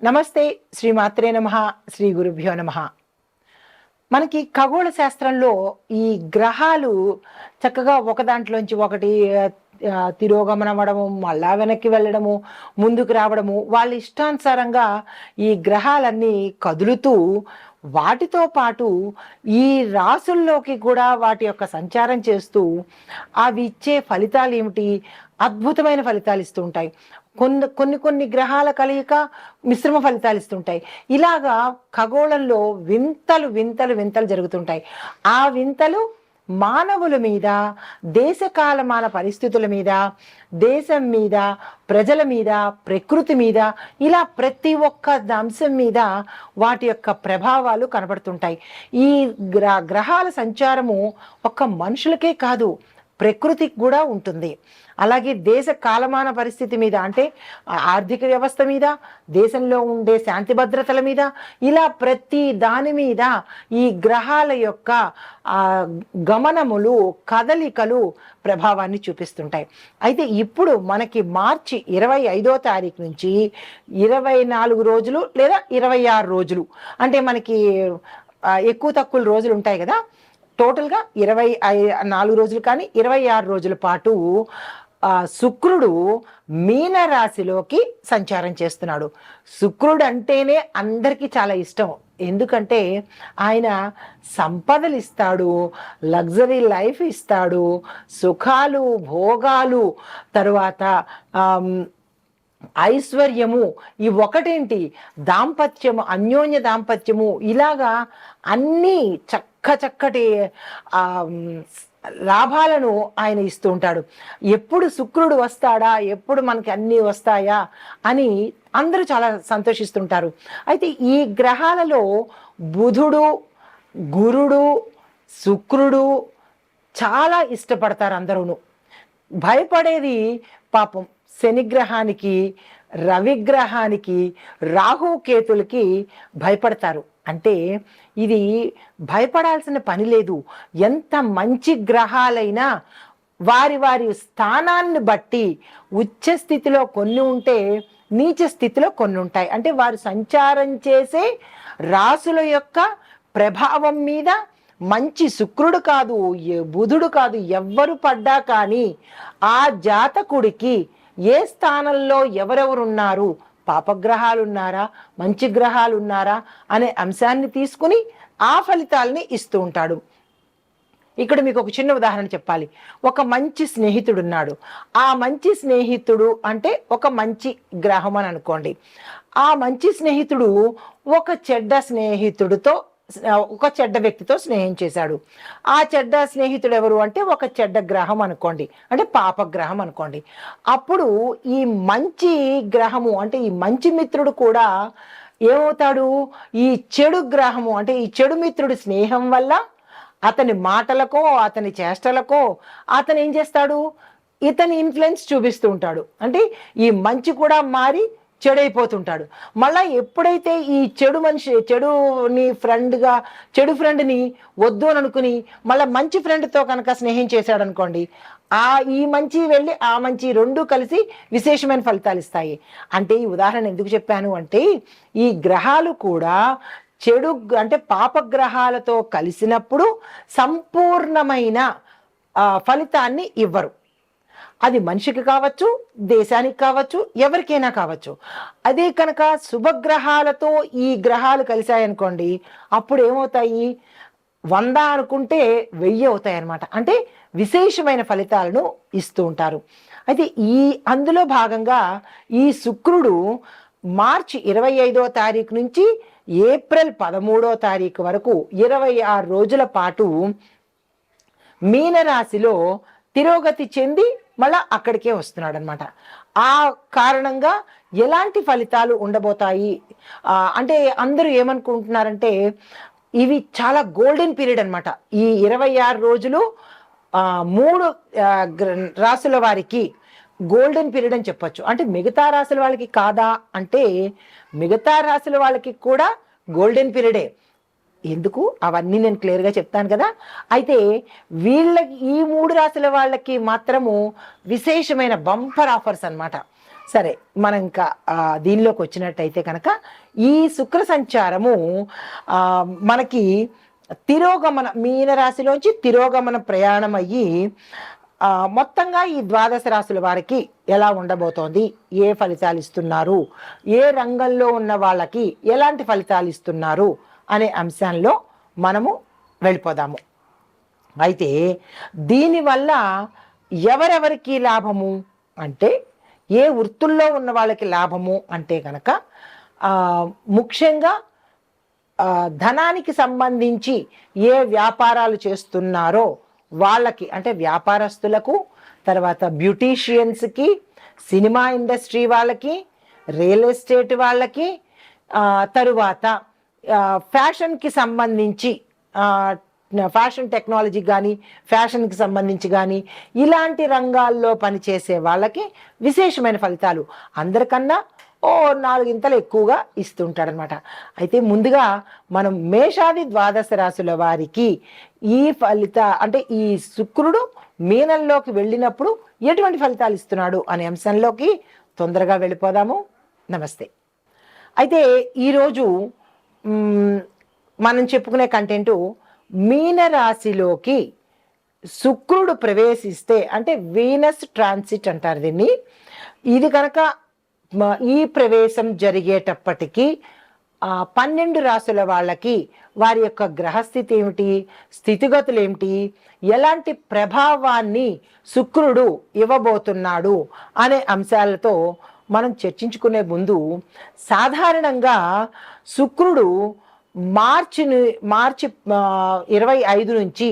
నమస్తే. శ్రీమాత్రే నమః. శ్రీ గురుభ్యో నమః. మనకి ఖగోళ శాస్త్రంలో ఈ గ్రహాలు చక్కగా ఒక దాంట్లోంచి ఒకటి తిరోగమనం అవ్వడము, మళ్ళా వెనక్కి వెళ్ళడము, ముందుకు రావడము, వాళ్ళ ఇష్టానుసారంగా ఈ గ్రహాలన్నీ కదులుతూ వాటితో పాటు ఈ రాసుల్లోకి కూడా వాటి యొక్క సంచారం చేస్తూ అవి ఇచ్చే ఫలితాలు ఏమిటి, అద్భుతమైన ఫలితాలు ఇస్తూ ఉంటాయి. కొన్ని కొన్ని గ్రహాల కలయిక మిశ్రమ ఫలితాలు ఇస్తుంటాయి. ఇలాగా ఖగోళంలో వింతలు వింతలు వింతలు జరుగుతుంటాయి. ఆ వింతలు మానవుల మీద, దేశకాలమాన పరిస్థితుల మీద, దేశం మీద, ప్రజల మీద, ప్రకృతి మీద, ఇలా ప్రతి ఒక్క అంశం మీద వాటి యొక్క ప్రభావాలు కనబడుతుంటాయి. ఈ గ్రహాల సంచారము ఒక్క మనుషులకే కాదు, ప్రకృతికి కూడా ఉంటుంది. అలాగే దేశ కాలమాన పరిస్థితి మీద, అంటే ఆర్థిక వ్యవస్థ మీద, దేశంలో ఉండే శాంతి భద్రతల మీద, ఇలా ప్రతి దాని మీద ఈ గ్రహాల యొక్క గమనములు, కదలికలు ప్రభావాన్ని చూపిస్తుంటాయి. అయితే ఇప్పుడు మనకి మార్చి 25వ తారీఖు నుంచి 24 రోజులు లేదా 26 రోజులు, అంటే మనకి ఎక్కువ తక్కువ రోజులు ఉంటాయి కదా, టోటల్గా 24 రోజులు కానీ 26 రోజుల పాటు శుక్రుడు మీనరాశిలోకి సంచారం చేస్తున్నాడు. శుక్రుడు అంటేనే అందరికీ చాలా ఇష్టం. ఎందుకంటే ఆయన సంపదలు ఇస్తాడు, లగ్జరీ లైఫ్ ఇస్తాడు, సుఖాలు, భోగాలు, తరువాత ఐశ్వర్యము, ఈ ఒకటేంటి దాంపత్యము, అన్యోన్య దాంపత్యము, ఇలాగా అన్నీ చక్కటి లాభాలను ఆయన ఇస్తూ ఉంటాడు. ఎప్పుడు శుక్రుడు వస్తాడా, ఎప్పుడు మనకి అన్నీ వస్తాయా అని అందరూ చాలా సంతోషిస్తుంటారు. అయితే ఈ గ్రహాలలో బుధుడు, గురుడు, శుక్రుడు చాలా ఇష్టపడతారు అందరూను. భయపడేది పాపం శనిగ్రహానికి, రవిగ్రహానికి, రాహుకేతులకి భయపడతారు. అంటే ఇది భయపడాల్సిన పని లేదు. ఎంత మంచి గ్రహాలైనా వారి వారి స్థానాన్ని బట్టి ఉచ్చ స్థితిలో కొన్ని ఉంటే, నీచ స్థితిలో కొన్ని ఉంటాయి. అంటే వారు సంచారం చేసే రాసుల యొక్క ప్రభావం మీద మంచి శుక్రుడు కాదు, బుధుడు కాదు, ఎవ్వరు పడ్డా కానీ ఆ జాతకుడికి ఏ స్థానంలో ఎవరెవరున్నారు, పాపగ్రహాలు ఉన్నారా, మంచి గ్రహాలు ఉన్నారా అనే అంశాన్ని తీసుకుని ఆ ఫలితాలని ఇస్తూ ఉంటాడు. ఇక్కడ మీకు ఒక చిన్న ఉదాహరణ చెప్పాలి. ఒక మంచి స్నేహితుడు ఉన్నాడు. ఆ మంచి స్నేహితుడు అంటే ఒక మంచి గ్రహం అని అనుకోండి. ఆ మంచి స్నేహితుడు ఒక చెడ్డ స్నేహితుడితో, ఒక చెడ్డ వ్యక్తితో స్నేహం చేశాడు. ఆ చెడ్డ స్నేహితుడు ఎవరు అంటే ఒక చెడ్డ గ్రహం అనుకోండి, అంటే పాపగ్రహం అనుకోండి. అప్పుడు ఈ మంచి గ్రహము, అంటే ఈ మంచి మిత్రుడు కూడా ఏమవుతాడు, ఈ చెడు గ్రహము, అంటే ఈ చెడు మిత్రుడి స్నేహం వల్ల అతని మాటలకో, అతని చేష్టలకో అతను ఏం చేస్తాడు, ఇతని ఇన్ఫ్లుయెన్స్ చూపిస్తూ ఉంటాడు. అంటే ఈ మంచి కూడా మారి చెడైపోతుంటాడు. మళ్ళీ ఎప్పుడైతే ఈ చెడుని ఫ్రెండ్గా, చెడు ఫ్రెండ్ని వద్దు అని అనుకుని మళ్ళీ మంచి ఫ్రెండ్తో కనుక స్నేహం చేశాడు అనుకోండి, ఈ మంచి వెళ్ళి ఆ మంచి రెండు కలిసి విశేషమైన ఫలితాలు ఇస్తాయి. అంటే ఈ ఉదాహరణ ఎందుకు చెప్పాను అంటే, ఈ గ్రహాలు కూడా చెడు, అంటే పాపగ్రహాలతో కలిసినప్పుడు సంపూర్ణమైన ఫలితాన్ని ఇవ్వరు. అది మనిషికి కావచ్చు, దేశానికి కావచ్చు, ఎవరికైనా కావచ్చు. అదే కనుక శుభగ్రహాలతో ఈ గ్రహాలు కలిశాయనుకోండి, అప్పుడు ఏమవుతాయి, 100 అనుకుంటే 1000 అవుతాయి అన్నమాట. అంటే విశేషమైన ఫలితాలను ఇస్తూ ఉంటారు. అయితే అందులో భాగంగా ఈ శుక్రుడు మార్చి 25వ తారీఖు నుంచి ఏప్రిల్ 13వ తారీఖు వరకు 26 రోజుల పాటు మీనరాశిలో తిరోగతి చెంది మళ్ళా అక్కడికే వస్తున్నాడు అనమాట. ఆ కారణంగా ఎలాంటి ఫలితాలు ఉండబోతాయి అంటే అందరూ ఏమనుకుంటున్నారంటే, ఇవి చాలా గోల్డెన్ పీరియడ్ అనమాట. ఈ 26 రోజులు 3 రాశుల వారికి గోల్డెన్ పీరియడ్ అని చెప్పొచ్చు. అంటే మిగతా రాశుల వాళ్ళకి కాదా అంటే, మిగతా రాశుల వాళ్ళకి కూడా గోల్డెన్ పీరియడే. ఎందుకు అవన్నీ నేను క్లియర్గా చెప్తాను కదా. అయితే వీళ్ళకి, ఈ 3 రాశుల వాళ్ళకి మాత్రము విశేషమైన బంపర్ ఆఫర్స్ అన్నమాట. సరే, మనం ఇంకా దీనిలోకి వచ్చినట్టయితే కనుక ఈ శుక్ర సంచారము మనకి తిరోగమన మీనరాశిలోంచి తిరోగమన ప్రయాణం అయ్యి మొత్తంగా ఈ ద్వాదశ రాశుల వారికి ఎలా ఉండబోతోంది, ఏ ఫలితాలు ఇస్తున్నారు, ఏ రంగంలో ఉన్న వాళ్ళకి ఎలాంటి ఫలితాలు ఇస్తున్నారు అనే అంశంలో మనము వెళ్ళిపోదాము. అయితే దీనివల్ల ఎవరెవరికి లాభము అంటే, ఏ వృత్తుల్లో ఉన్న వాళ్ళకి లాభము అంటే కనుక ముఖ్యంగా ధనానికి సంబంధించి ఏ వ్యాపారాలు చేస్తున్నారో వాళ్ళకి, అంటే వ్యాపారస్తులకు, తర్వాత బ్యూటీషియన్స్కి, సినిమా ఇండస్ట్రీ వాళ్ళకి, రియల్ ఎస్టేట్ వాళ్ళకి, తరువాత ఫ్యాషన్కి సంబంధించి ఫ్యాషన్ టెక్నాలజీ కానీ ఫ్యాషన్కి సంబంధించి కానీ ఇలాంటి రంగాల్లో పనిచేసే వాళ్ళకి విశేషమైన ఫలితాలు అందరికన్నా 4 ఇంతలు ఎక్కువగా ఇస్తుంటాడనమాట. అయితే ముందుగా మనం మేషాది ద్వాదశ రాశుల వారికి ఈ అంటే ఈ శుక్రుడు మీనంలోకి వెళ్ళినప్పుడు ఎటువంటి ఫలితాలు ఇస్తున్నాడు అనే అంశంలోకి తొందరగా వెళ్ళిపోదాము. నమస్తే. అయితే ఈరోజు మనం చెప్పుకునే కంటెంటు మీనరాశిలోకి శుక్రుడు ప్రవేశిస్తే, అంటే వీనస్ ట్రాన్సిట్ అంటారు దీన్ని. ఇది కనుక ఈ ప్రవేశం జరిగేటప్పటికీ 12 రాశుల వాళ్ళకి వారి యొక్క గ్రహస్థితి ఏమిటి, స్థితిగతులు ఏమిటి, ఎలాంటి ప్రభావాన్ని శుక్రుడు ఇవ్వబోతున్నాడు అనే అంశాలతో మనం చర్చించుకునే ముందు, సాధారణంగా శుక్రుడు మార్చి 25 నుంచి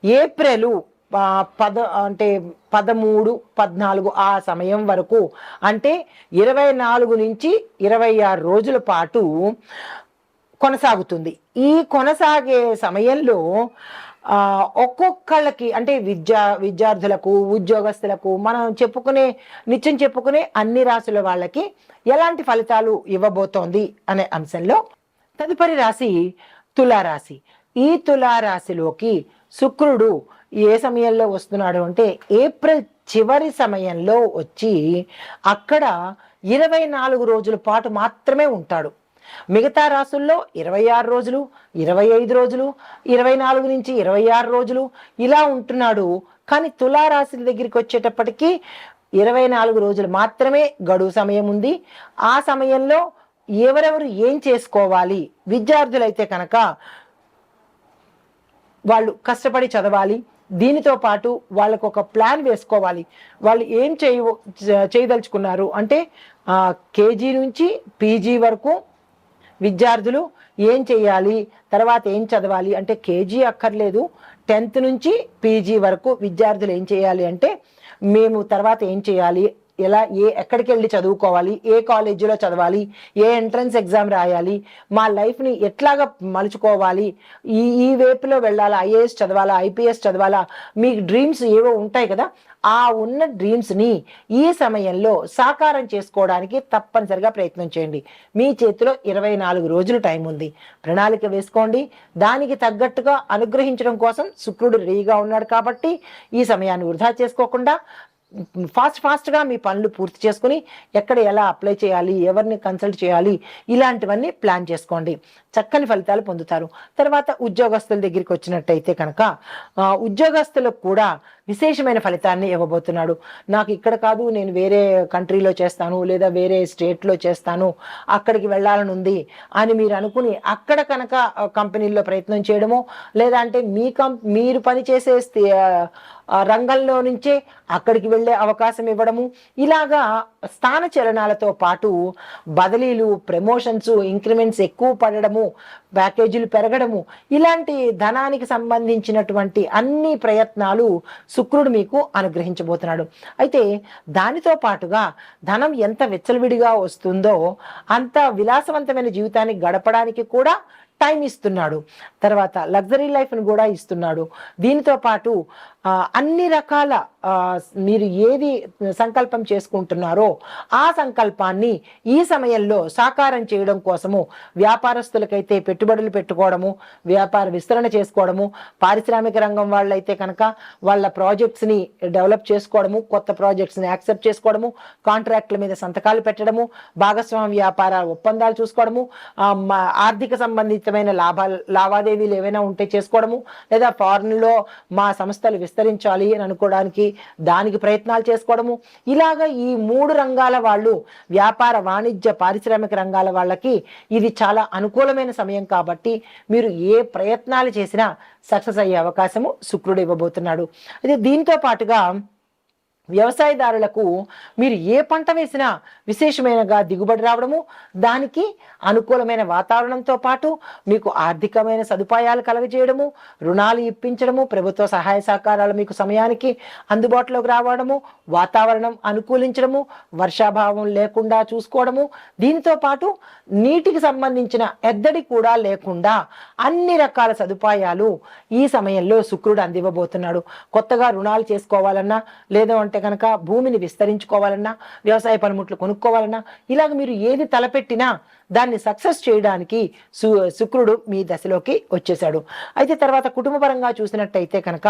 ఏప్రిల్ 13, 14 ఆ సమయం వరకు, అంటే 24 నుంచి 26 రోజుల పాటు కొనసాగుతుంది. ఈ కొనసాగే సమయంలో ఒక్కొక్కళ్ళకి, అంటే విద్యార్థులకు, ఉద్యోగస్తులకు, మనం నిత్యం చెప్పుకునే అన్ని రాశుల వాళ్ళకి ఎలాంటి ఫలితాలు ఇవ్వబోతోంది అనే అంశంలో తదుపరి రాశి తులారాశి. ఈ తులారాశిలోకి శుక్రుడు ఏ సమయంలో వస్తున్నాడు అంటే ఏప్రిల్ చివరి సమయంలో వచ్చి అక్కడ 24 రోజుల పాటు మాత్రమే ఉంటాడు. మిగతా రాశుల్లో 26 రోజులు, 25 రోజులు, 24 నుంచి 26 రోజులు ఇలా ఉంటున్నాడు. కానీ తులారాశి దగ్గరికి వచ్చేటప్పటికి 24 రోజులు మాత్రమే గడువు సమయం ఉంది. ఆ సమయంలో ఎవరెవరు ఏం చేసుకోవాలి, విద్యార్థులైతే కనుక వాళ్ళు కష్టపడి చదవాలి. దీనితో పాటు వాళ్ళకు ఒక ప్లాన్ వేసుకోవాలి. వాళ్ళు ఏం చేయదలుచుకున్నారు అంటే కేజీ నుంచి పీజీ వరకు విద్యార్థులు ఏం చేయాలి, తర్వాత ఏం చదవాలి అంటే కేజీ అక్కర్లేదు, 10th నుంచి పీజీ వరకు విద్యార్థులు ఏం చేయాలి అంటే మేము తర్వాత ఏం చేయాలి, ఎక్కడికి వెళ్ళి చదువుకోవాలి, ఏ కాలేజీలో చదవాలి, ఏ ఎంట్రన్స్ ఎగ్జామ్ రాయాలి, మా లైఫ్ని ఎట్లాగా మలుచుకోవాలి, ఈ వైపులో వెళ్ళాలా, ఐఏఎస్ చదవాలా, ఐపీఎస్ చదవాలా, మీ డ్రీమ్స్ ఏవో ఉంటాయి కదా, ఆ ఉన్న డ్రీమ్స్ని ఈ సమయంలో సాకారం చేసుకోవడానికి తప్పనిసరిగా ప్రయత్నం చేయండి. మీ చేతిలో 24 రోజులు టైం ఉంది. ప్రణాళిక వేసుకోండి. దానికి తగ్గట్టుగా అనుగ్రహించడం కోసం శుక్రుడు రెడీగా ఉన్నాడు. కాబట్టి ఈ సమయాన్ని వృధా చేసుకోకుండా ఫాస్ట్గా మీ పనులు పూర్తి చేసుకుని ఎక్కడ ఎలా అప్లై చేయాలి, ఎవరిని కన్సల్ట్ చేయాలి, ఇలాంటివన్నీ ప్లాన్ చేసుకోండి. చక్కని ఫలితాలు పొందుతారు. తర్వాత ఉద్యోగస్తుల దగ్గరికి వచ్చినట్టయితే కనుక ఉద్యోగస్తులకు కూడా విశేషమైన ఫలితాన్ని ఇవ్వబోతున్నాడు. నాకు ఇక్కడ కాదు, నేను వేరే కంట్రీలో చేస్తాను, లేదా వేరే స్టేట్లో చేస్తాను, అక్కడికి వెళ్ళాలని ఉంది అని మీరు అనుకుని అక్కడ కనుక కంపెనీల్లో ప్రయత్నం చేయడము, లేదా అంటే మీరు పనిచేసే రంగంలో నుంచే అక్కడికి వెళ్ళే అవకాశం ఇవ్వడము, ఇలాగా స్థాన చలనాలతో పాటు బదిలీలు, ప్రమోషన్స్, ఇంక్రిమెంట్స్ ఎక్కువ పడడము, ప్యాకేజీలు పెరగడము, ఇలాంటి ధనానికి సంబంధించినటువంటి అన్ని ప్రయత్నాలు శుక్రుడు మీకు అనుగ్రహించబోతున్నాడు. అయితే దానితో పాటుగా ధనం ఎంత విచ్చలవిడిగా వస్తుందో అంత విలాసవంతమైన జీవితాన్ని గడపడానికి కూడా టైం ఇస్తున్నాడు. తర్వాత లగ్జరీ లైఫ్ని కూడా ఇస్తున్నాడు. దీనితో పాటు అన్ని రకాల మీరు ఏది సంకల్పం చేసుకుంటున్నారో ఆ సంకల్పాన్ని ఈ సమయంలో సాకారం చేయడం కోసము వ్యాపారస్తులకైతే పెట్టుబడులు పెట్టుకోవడము, వ్యాపార విస్తరణ చేసుకోవడము, పారిశ్రామిక రంగం వాళ్ళైతే కనుక వాళ్ళ ప్రాజెక్ట్స్ని డెవలప్ చేసుకోవడము, కొత్త ప్రాజెక్ట్స్ని యాక్సెప్ట్ చేసుకోవడము, కాంట్రాక్ట్ల మీద సంతకాలు పెట్టడము, భాగస్వామ్య వ్యాపార ఒప్పందాలు చూసుకోవడము, ఆర్థిక సంబంధితమైన లావాదేవీలు ఏవైనా ఉంటే చేసుకోవడము, లేదా ఫారెన్లో మా సంస్థలు విస్తరించాలి అని అనుకోవడానికి దానికి ప్రయత్నాలు చేసుకోవడము. ఇలాగా ఈ 3 రంగాల వాళ్ళు, వ్యాపార, వాణిజ్య, పారిశ్రామిక రంగాల వాళ్ళకి ఇది చాలా అనుకూలమైన సమయం కాబట్టి మీరు ఏ ప్రయత్నాలు చేసినా సక్సెస్ అయ్యే అవకాశము శుక్రుడు ఇవ్వబోతున్నాడు. అయితే దీంతో పాటుగా వ్యవసాయదారులకు మీరు ఏ పంట వేసినా విశేషమైనగా దిగుబడి రావడము, దానికి అనుకూలమైన వాతావరణంతో పాటు మీకు ఆర్థికమైన సదుపాయాలు కలగజేయడము, రుణాలు ఇప్పించడము, ప్రభుత్వ సహాయ సహకారాలు మీకు సమయానికి అందుబాటులోకి రావడము, వాతావరణం అనుకూలించడము, వర్షాభావం లేకుండా చూసుకోవడము, దీనితో పాటు నీటికి సంబంధించిన ఎద్దడి కూడా లేకుండా అన్ని రకాల సదుపాయాలు ఈ సమయంలో శుక్రుడు అందివ్వబోతున్నాడు. కొత్తగా రుణాలు చేసుకోవాలన్నా, లేదా అంటే కనుక భూమిని విస్తరించుకోవాలన్నా, వ్యవసాయ పనిముట్లు కొనుక్కోవాలన్నా, ఇలాగ మీరు ఏది తలపెట్టినా దాన్ని సక్సెస్ చేయడానికి శుక్రుడు మీ దశలోకి వచ్చేసాడు. అయితే తర్వాత కుటుంబపరంగా చూసినట్టయితే కనుక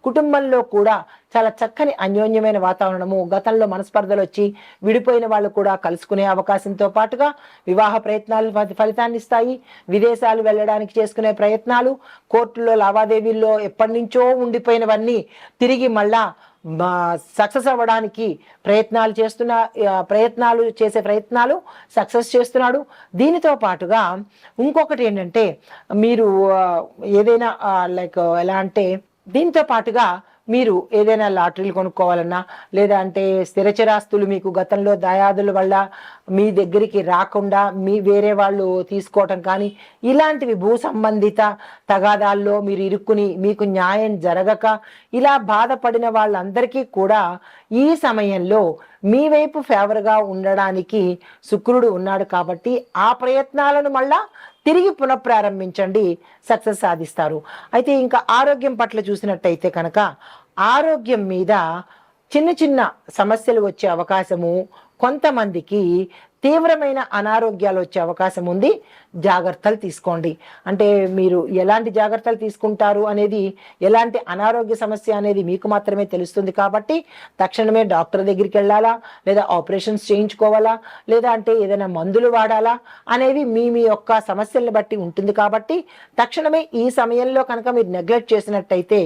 కుటుంబంలో కూడా చాలా చక్కని అన్యోన్యమైన వాతావరణము, గతంలో మనస్పర్ధలు వచ్చి విడిపోయిన వాళ్ళు కూడా కలుసుకునే అవకాశంతో పాటుగా వివాహ ప్రయత్నాలు ఫలితాన్ని ఇస్తాయి. విదేశాలు వెళ్ళడానికి చేసుకునే ప్రయత్నాలు, కోర్టులో లావాదేవీల్లో ఎప్పటి నుంచో ఉండిపోయినవన్నీ తిరిగి మళ్ళా సక్సెస్ అవ్వడానికి ప్రయత్నాలు సక్సెస్ చేస్తున్నాడు. దీనితో పాటుగా ఇంకొకటి ఏంటంటే, మీరు ఏదైనా లైక్ ఎలా అంటే, దీంతో పాటుగా మీరు ఏదైనా లాటరీలు కొనుక్కోవాలన్నా, లేదా అంటే స్థిరచరాస్తులు మీకు గతంలో దాయాదుల వల్ల మీ దగ్గరికి రాకుండా వేరే వాళ్ళు తీసుకోవటం కానీ, ఇలాంటివి భూ సంబంధిత తగాదాల్లో మీరు ఇరుక్కుని మీకు న్యాయం జరగక ఇలా బాధపడిన వాళ్ళందరికీ కూడా ఈ సమయంలో మీ వైపు ఫేవర్గా ఉండడానికి శుక్రుడు ఉన్నాడు. కాబట్టి ఆ ప్రయత్నాలను మళ్ళా తిరిగి పునఃప్రారంభించండి, సక్సెస్ సాధిస్తారు. అయితే ఇంకా ఆరోగ్యం పట్ల చూసినట్టయితే కనుక ఆరోగ్యం మీద చిన్న చిన్న సమస్యలు వచ్చే అవకాశము, కొంతమందికి తీవ్రమైన అనారోగ్యాలు వచ్చే అవకాశం ఉంది. జాగ్రత్తలు తీసుకోండి. అంటే మీరు ఎలాంటి జాగ్రత్తలు తీసుకుంటారు అనేది, ఎలాంటి అనారోగ్య సమస్య అనేది మీకు మాత్రమే తెలుస్తుంది. కాబట్టి తక్షణమే డాక్టర్ దగ్గరికి వెళ్ళాలా, లేదా ఆపరేషన్స్ చేయించుకోవాలా, లేదా అంటే ఏదైనా మందులు వాడాలా అనేవి మీ యొక్క సమస్యలను బట్టి ఉంటుంది. కాబట్టి తక్షణమే ఈ సమయంలో కనుక మీరు నెగ్లెక్ట్ చేసినట్టయితే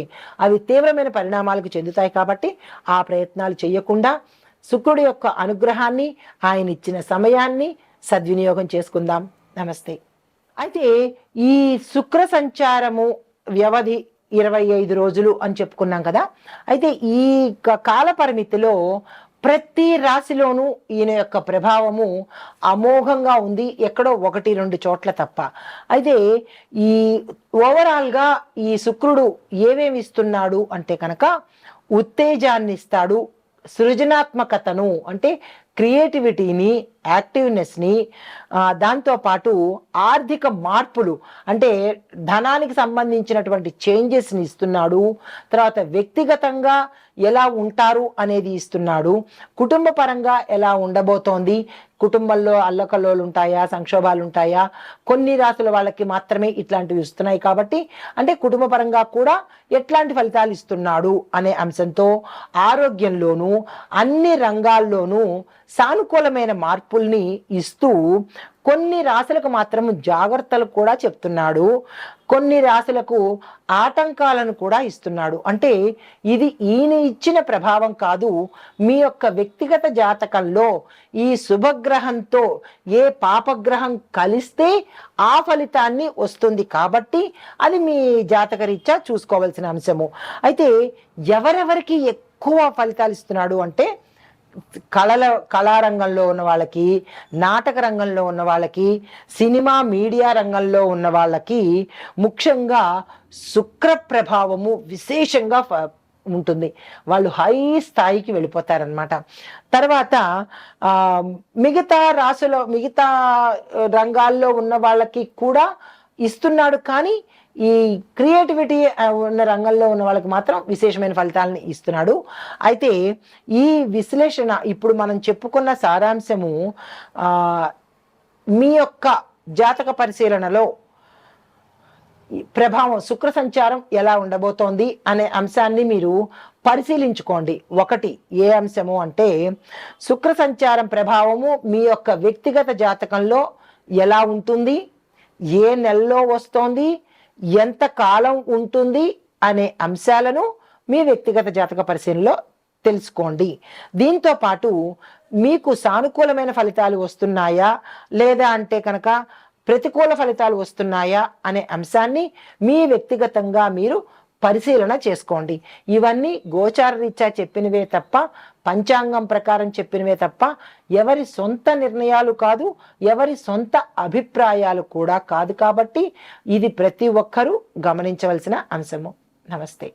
అవి తీవ్రమైన పరిణామాలకు చెందుతాయి. కాబట్టి ఆ ప్రయత్నాలు చేయకుండా శుక్రుడి యొక్క అనుగ్రహాన్ని, ఆయన ఇచ్చిన సమయాన్ని సద్వినియోగం చేసుకుందాం. నమస్తే. అయితే ఈ శుక్ర సంచారము వ్యవధి 25 రోజులు అని చెప్పుకున్నాం కదా. అయితే ఈ కాల పరిమితిలో ప్రతి రాశిలోనూ ఈయన యొక్క ప్రభావము అమోఘంగా ఉంది, ఎక్కడో 1-2 చోట్ల తప్ప. అయితే ఈ ఓవరాల్గా ఈ శుక్రుడు ఏమేమి ఇస్తున్నాడు అంటే కనుక ఉత్తేజాన్ని ఇస్తాడు, సృజనాత్మకతను అంటే క్రియేటివిటీని, యాక్టివ్నెస్ని, దాంతోపాటు ఆర్థిక మార్పులు అంటే ధనానికి సంబంధించినటువంటి చేంజెస్ని ఇస్తున్నాడు. తర్వాత వ్యక్తిగతంగా ఎలా ఉంటారు అనేది ఇస్తున్నాడు. కుటుంబ పరంగా ఎలా ఉండబోతోంది, కుటుంబంలో అల్లకల్లోలు ఉంటాయా, సంక్షోభాలు ఉంటాయా, కొన్ని రాసుల వాళ్ళకి మాత్రమే ఇట్లాంటివి ఇస్తున్నాయి. కాబట్టి అంటే కుటుంబ పరంగా కూడా ఎట్లాంటి ఫలితాలు ఇస్తున్నాడు అనే అంశంతో ఆరోగ్యంలోనూ అన్ని రంగాల్లోనూ సానుకూలమైన మార్పుల్ని ఇస్తూ కొన్ని రాశులకు మాత్రం జాగ్రత్తలు కూడా చెప్తున్నాడు, కొన్ని రాశులకు ఆటంకాలను కూడా ఇస్తున్నాడు. అంటే ఇది ఈయన ఇచ్చిన ప్రభావం కాదు, మీ యొక్క వ్యక్తిగత జాతకంలో ఈ శుభగ్రహంతో ఏ పాపగ్రహం కలిస్తే ఆ ఫలితాన్ని వస్తుంది. కాబట్టి అది మీ జాతకరీత్యా చూసుకోవాల్సిన అంశము. అయితే ఎవరెవరికి ఎక్కువ ఫలితాలు ఇస్తున్నాడు అంటే కళారంగంలో ఉన్న వాళ్ళకి, నాటక రంగంలో ఉన్న వాళ్ళకి, సినిమా మీడియా రంగంలో ఉన్న వాళ్ళకి ముఖ్యంగా శుక్ర ప్రభావము విశేషంగా ఉంటుంది. వాళ్ళు హై స్థాయికి వెళ్ళిపోతారనమాట. తర్వాత మిగతా రాశిలో మిగతా రంగాల్లో ఉన్న వాళ్ళకి కూడా ఇస్తున్నాడు, కానీ ఈ క్రియేటివిటీ ఉన్న రంగంలో ఉన్న వాళ్ళకి మాత్రం విశేషమైన ఫలితాలను ఇస్తున్నాడు. అయితే ఈ విశ్లేషణ ఇప్పుడు మనం చెప్పుకున్న సారాంశము మీ యొక్క జాతక పరిశీలనలో ప్రభావం, శుక్ర సంచారం ఎలా ఉండబోతోంది అనే అంశాన్ని మీరు పరిశీలించుకోండి. ఒకటి ఏ అంశము అంటే, శుక్ర సంచారం ప్రభావము మీ యొక్క వ్యక్తిగత జాతకంలో ఎలా ఉంటుంది, ఏ నెలలో వస్తోంది, ఎంత కాలం ఉంటుంది అనే అంశాలను మీ వ్యక్తిగత జాతక పరిశీలనలో తెలుసుకోండి. దీంతో పాటు మీకు సానుకూలమైన ఫలితాలు వస్తున్నాయా లేదా అంటే కనుక ప్రతికూల ఫలితాలు వస్తున్నాయా అనే అంశాన్ని మీ వ్యక్తిగతంగా మీరు పరిశీలన చేసుకోండి. ఇవన్నీ గోచార రీత్యా చెప్పినవే తప్ప, పంచాంగం ప్రకారం చెప్పినవే తప్ప ఎవరి సొంత నిర్ణయాలు కాదు, ఎవరి సొంత అభిప్రాయాలు కూడా కాదు. కాబట్టి ఇది ప్రతి ఒక్కరూ గమనించవలసిన అంశము. నమస్తే.